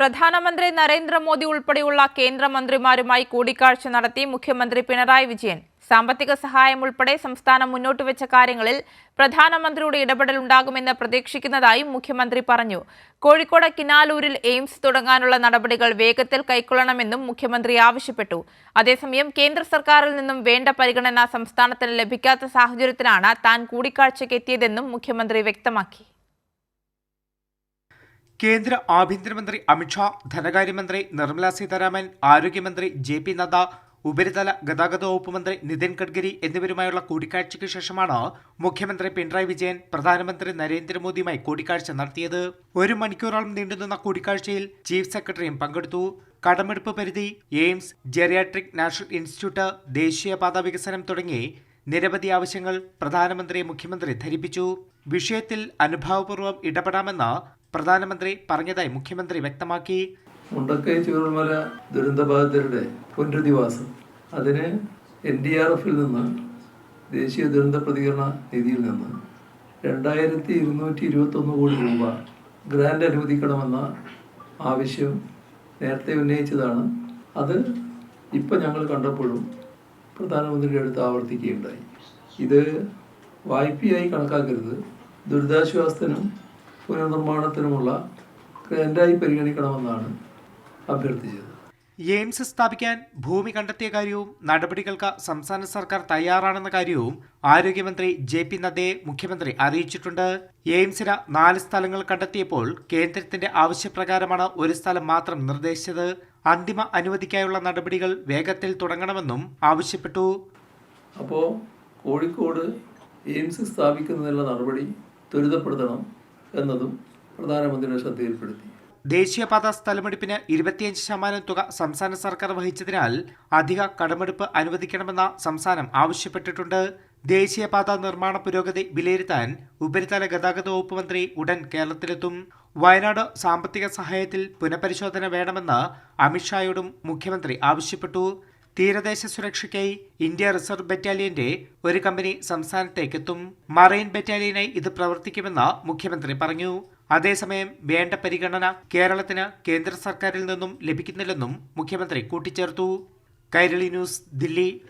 പ്രധാനമന്ത്രി നരേന്ദ്രമോദി ഉൾപ്പെടെയുള്ള കേന്ദ്രമന്ത്രിമാരുമായി കൂടിക്കാഴ്ച നടത്തി മുഖ്യമന്ത്രി പിണറായി വിജയൻ. സാമ്പത്തിക സഹായം ഉൾപ്പെടെ സംസ്ഥാനം മുന്നോട്ട് വെച്ച കാര്യങ്ങളിൽ പ്രധാനമന്ത്രിയുടെ ഇടപെടൽ ഉണ്ടാകുമെന്ന് പ്രതീക്ഷിക്കുന്നതായും മുഖ്യമന്ത്രി പറഞ്ഞു. കോഴിക്കോട് കിനാലൂരിൽ എയിംസ് തുടങ്ങാനുള്ള നടപടികൾ വേഗത്തിൽ കൈക്കൊള്ളണമെന്നും മുഖ്യമന്ത്രി ആവശ്യപ്പെട്ടു. അതേസമയം കേന്ദ്ര സർക്കാരിൽ നിന്നും വേണ്ട പരിഗണന സംസ്ഥാനത്തിന് ലഭിക്കാത്ത സാഹചര്യത്തിലാണ് താൻ കൂടിക്കാഴ്ചയ്ക്ക് എത്തിയതെന്നും മുഖ്യമന്ത്രി വ്യക്തമാക്കി. കേന്ദ്ര ആഭ്യന്തരമന്ത്രി അമിത്ഷാ, ധനകാര്യമന്ത്രി നിർമ്മല സീതാരാമൻ, ആരോഗ്യമന്ത്രി ജെ.പി. നദ്ദ, ഉപരിതല ഗതാഗത വകുപ്പ് മന്ത്രി നിതിൻ ഗഡ്കരി എന്നിവരുമായുള്ള കൂടിക്കാഴ്ചയ്ക്ക് ശേഷമാണ് മുഖ്യമന്ത്രി പിണറായി വിജയൻ പ്രധാനമന്ത്രി നരേന്ദ്രമോദിയുമായി കൂടിക്കാഴ്ച നടത്തിയത്. 1 മണിക്കൂറോളം നീണ്ടുനിന്ന കൂടിക്കാഴ്ചയിൽ ചീഫ് സെക്രട്ടറിയും പങ്കെടുത്തു. കടമെടുപ്പ് പരിധി, എയിംസ്, ജെറിയാട്രിക് നാഷണൽ ഇൻസ്റ്റിറ്റ്യൂട്ട്, ദേശീയപാത വികസനം തുടങ്ങി നിരവധി ആവശ്യങ്ങൾ പ്രധാനമന്ത്രിയെ മുഖ്യമന്ത്രി ധരിപ്പിച്ചു. വിഷയത്തിൽ അനുഭാവപൂർവ്വം ഇടപെടാമെന്ന് പ്രധാനമന്ത്രി പറഞ്ഞതായി മുഖ്യമന്ത്രി വ്യക്തമാക്കി. മുണ്ടക്കൈ ചൂരൽമല ദുരന്തബാധിതരുടെ പുനരധിവാസം അതിന് NDRFിൽ നിന്ന്, ദേശീയ ദുരന്ത പ്രതികരണ നിധിയിൽ നിന്ന് 2221 കോടി രൂപ ഗ്രാന്റ് അനുവദിക്കണമെന്ന ആവശ്യം നേരത്തെ ഉന്നയിച്ചതാണ്. അത് ഇപ്പം ഞങ്ങൾ കണ്ടപ്പോഴും പ്രധാനമന്ത്രിയുടെ അടുത്ത് ആവർത്തിക്കുകയുണ്ടായി. ഇത് വായ്പയായി കണക്കാക്കരുത്, ദുരിതാശ്വാസത്തിനും പുനർനിർമ്മാണത്തിനുമുള്ള ഗ്രാന്റായി പരിഗണിക്കണമെന്നാണ് അഭ്യർത്ഥിച്ചത്. എയിംസ് സ്ഥാപിക്കാൻ ഭൂമി കണ്ടെത്തിയ കാര്യവും നടപടികൾക്ക് സംസ്ഥാന സർക്കാർ തയ്യാറാണെന്ന കാര്യവും ആരോഗ്യമന്ത്രി ജെ.പി. നദ്ദയെ മുഖ്യമന്ത്രി അറിയിച്ചിട്ടുണ്ട്. എയിംസിന് 4 സ്ഥലങ്ങൾ കണ്ടെത്തിയപ്പോൾ കേന്ദ്രത്തിന്റെ ആവശ്യപ്രകാരമാണ് ഒരു സ്ഥലം മാത്രം നിർദ്ദേശിച്ചത്. അന്തിമ അനുമതിക്കായുള്ള നടപടികൾ വേഗത്തിൽ തുടങ്ങണമെന്നും ആവശ്യപ്പെട്ടു. അപ്പോൾ കോഴിക്കോട് എയിംസ് സ്ഥാപിക്കുന്നതിനുള്ള നടപടി ത്വരിതപ്പെടുത്തണം എന്നതും പ്രധാനമന്ത്രിയുടെ ശ്രദ്ധയിൽപ്പെടുത്തി. ദേശീയപാത സ്ഥലമെടുപ്പിന് 25% തുക സംസ്ഥാന സർക്കാർ വഹിച്ചതിനാൽ അധിക കടമെടുപ്പ് അനുവദിക്കണമെന്ന് സംസ്ഥാനം ആവശ്യപ്പെട്ടിട്ടുണ്ട്. ദേശീയപാത നിർമ്മാണ പുരോഗതി വിലയിരുത്താൻ ഉപരിതല ഗതാഗത വകുപ്പ് മന്ത്രി ഉടൻ കേരളത്തിലെത്തും. വയനാട് സാമ്പത്തിക സഹായത്തിൽ പുനഃപരിശോധന വേണമെന്ന് അമിത്ഷായോടും മുഖ്യമന്ത്രി ആവശ്യപ്പെട്ടു. തീരദേശ സുരക്ഷയ്ക്കായി ഇന്ത്യ റിസർവ് ബറ്റാലിയന്റെ ഒരു കമ്പനി സംസ്ഥാനത്തേക്കെത്തും. മറൈൻ ബറ്റാലിയനായി ഇത് പ്രവർത്തിക്കുമെന്ന് മുഖ്യമന്ത്രി പറഞ്ഞു. അതേസമയം വേണ്ട പരിഗണന കേരളത്തിന് കേന്ദ്ര സർക്കാരിൽ നിന്നും ലഭിക്കുന്നില്ലെന്നും മുഖ്യമന്ത്രി കൂട്ടിച്ചേർത്തു. കൈരളി ന്യൂസ്, ദില്ലി.